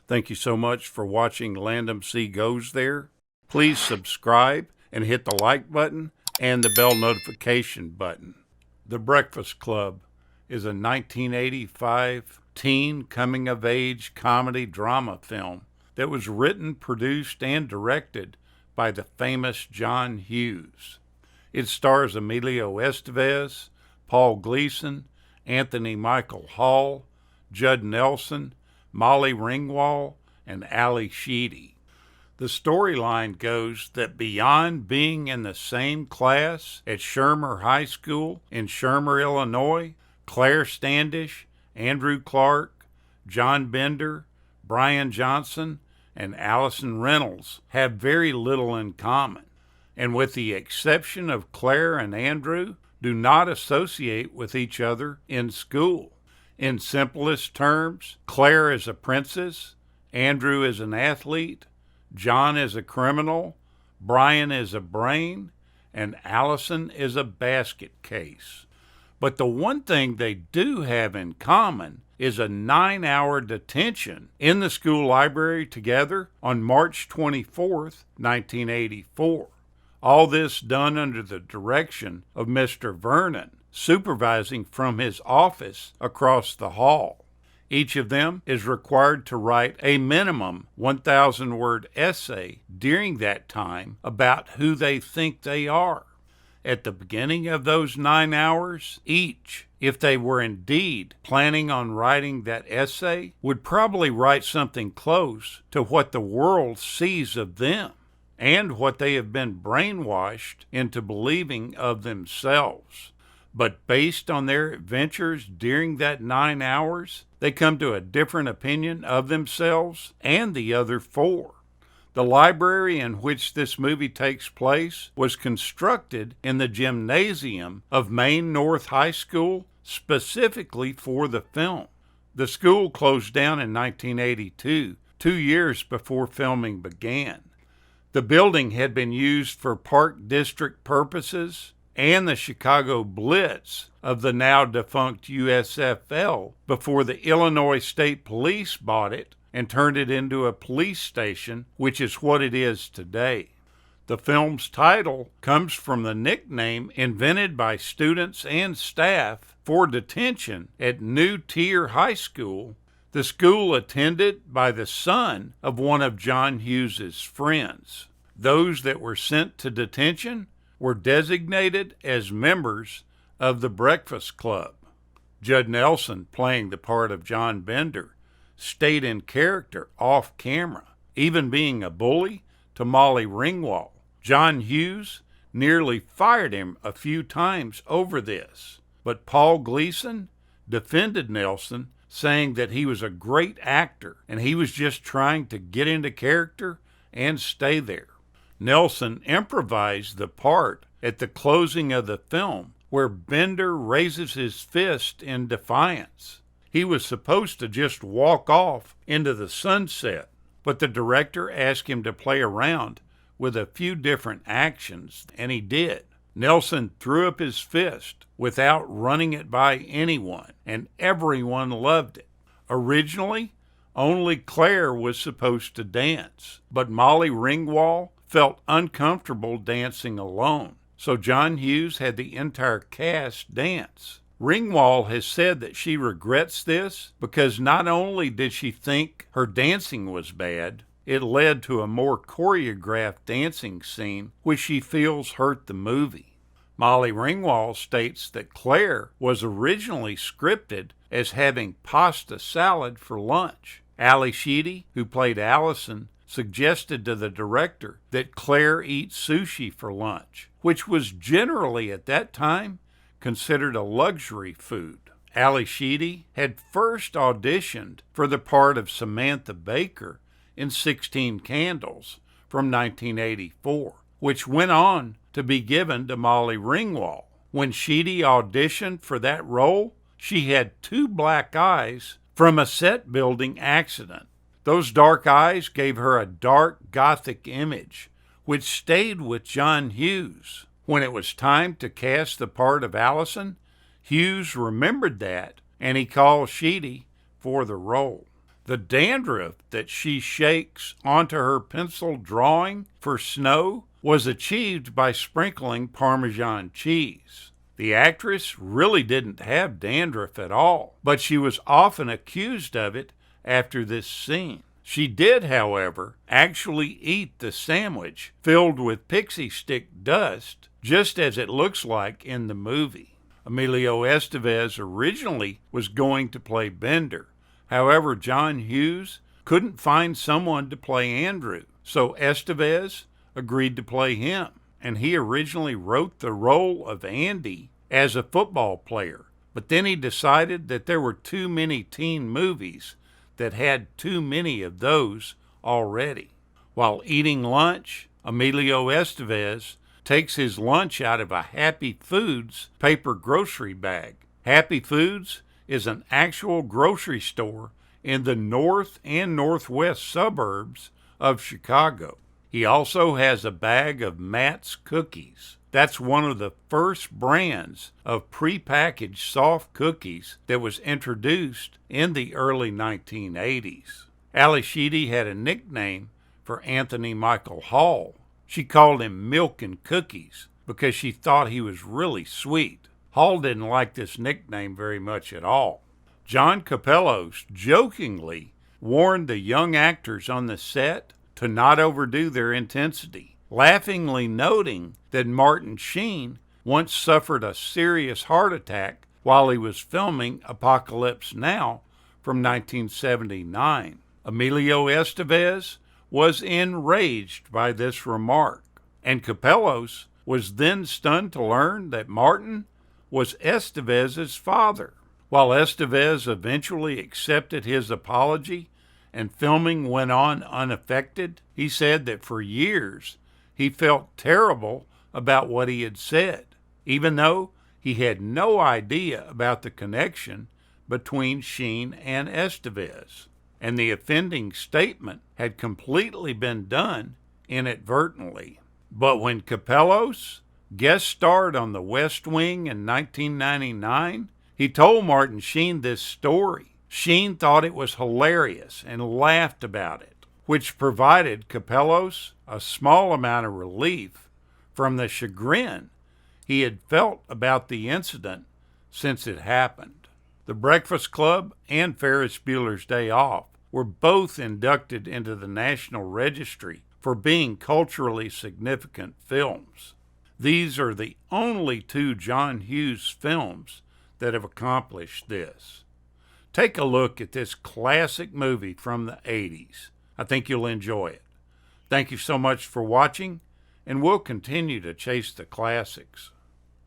Thank you so much for watching Landumc Goes There. Please subscribe and hit the like button and the bell notification button. The Breakfast Club is a 1985 teen coming-of-age comedy drama film that was written, produced, and directed by the famous John Hughes. It stars Emilio Estevez, Paul Gleason, Anthony Michael Hall, Judd Nelson, Molly Ringwald, and Ali Sheedy. The storyline goes that beyond being in the same class at Shermer High School in Shermer, Illinois, Claire Standish, Andrew Clark, John Bender, Brian Johnson, and Allison Reynolds have very little in common, and with the exception of Claire and Andrew, do not associate with each other in school. In simplest terms, Claire is a princess, Andrew is an athlete, John is a criminal, Brian is a brain, and Allison is a basket case. But the one thing they do have in common is a 9-hour detention in the school library together on March 24th, 1984. All this done under the direction of Mr. Vernon, supervising from his office across the hall. Each of them is required to write a minimum 1,000-word essay during that time about who they think they are. At the beginning of those 9 hours, each, if they were indeed planning on writing that essay, would probably write something close to what the world sees of them and what they have been brainwashed into believing of themselves. But based on their adventures during that 9 hours, they come to a different opinion of themselves and the other 4. The library in which this movie takes place was constructed in the gymnasium of Maine North High School specifically for the film. The school closed down in 1982, 2 years before filming began. The building had been used for Park District purposes and the Chicago Blitz of the now defunct USFL before the Illinois State Police bought it and turned it into a police station, which is what it is today. The film's title comes from the nickname invented by students and staff for detention at New Tier High School, the school attended by the son of one of John Hughes's friends. Those that were sent to detention were designated as members of the Breakfast Club. Judd Nelson, playing the part of John Bender, stayed in character off camera, even being a bully to Molly Ringwald. John Hughes nearly fired him a few times over this, but Paul Gleason defended Nelson, saying that he was a great actor and he was just trying to get into character and stay there. Nelson improvised the part at the closing of the film where Bender raises his fist in defiance. He was supposed to just walk off into the sunset, but the director asked him to play around with a few different actions, and he did. Nelson threw up his fist without running it by anyone, and everyone loved it. Originally, only Claire was supposed to dance, but Molly Ringwald felt uncomfortable dancing alone, so John Hughes had the entire cast dance. Ringwald has said that she regrets this because not only did she think her dancing was bad, it led to a more choreographed dancing scene which she feels hurt the movie. Molly Ringwald states that Claire was originally scripted as having pasta salad for lunch. Ali Sheedy, who played Allison, suggested to the director that Claire eat sushi for lunch, which was generally at that time considered a luxury food. Ali Sheedy had first auditioned for the part of Samantha Baker in 16 Candles from 1984, which went on to be given to Molly Ringwald. When Sheedy auditioned for that role, she had 2 black eyes from a set building accident. Those dark eyes gave her a dark Gothic image, which stayed with John Hughes. When it was time to cast the part of Allison, Hughes remembered that, and he called Sheedy for the role. The dandruff that she shakes onto her pencil drawing for snow was achieved by sprinkling Parmesan cheese. The actress really didn't have dandruff at all, but she was often accused of it after this scene. She did, however, actually eat the sandwich filled with pixie stick dust, just as it looks like in the movie. Emilio Estevez originally was going to play Bender. However, John Hughes couldn't find someone to play Andrew, so Estevez agreed to play him, and he originally wrote the role of Andy as a football player, but then he decided that there were too many teen movies that had too many of those already. While eating lunch, Emilio Estevez takes his lunch out of a Happy Foods paper grocery bag. Happy Foods is an actual grocery store in the north and northwest suburbs of Chicago. He also has a bag of Matt's cookies. That's one of the first brands of prepackaged soft cookies that was introduced in the early 1980s. Ally Sheedy had a nickname for Anthony Michael Hall. She called him Milk and Cookies because she thought he was really sweet. Hall didn't like this nickname very much at all. John Capellos jokingly warned the young actors on the set to not overdo their intensity, laughingly noting that Martin Sheen once suffered a serious heart attack while he was filming Apocalypse Now from 1979. Emilio Estevez was enraged by this remark, and Capellos was then stunned to learn that Martin was Estevez's father. While Estevez eventually accepted his apology and filming went on unaffected, he said that for years he felt terrible about what he had said, even though he had no idea about the connection between Sheen and Estevez, and the offending statement had completely been done inadvertently. But when Capellos guest starred on The West Wing in 1999, he told Martin Sheen this story. Sheen thought it was hilarious and laughed about it, which provided Capellos a small amount of relief from the chagrin he had felt about the incident since it happened. The Breakfast Club and Ferris Bueller's Day Off were both inducted into the National Registry for being culturally significant films. These are the only two John Hughes films that have accomplished this. Take a look at this classic movie from the 80s. I think you'll enjoy it. Thank you so much for watching, and we'll continue to chase the classics.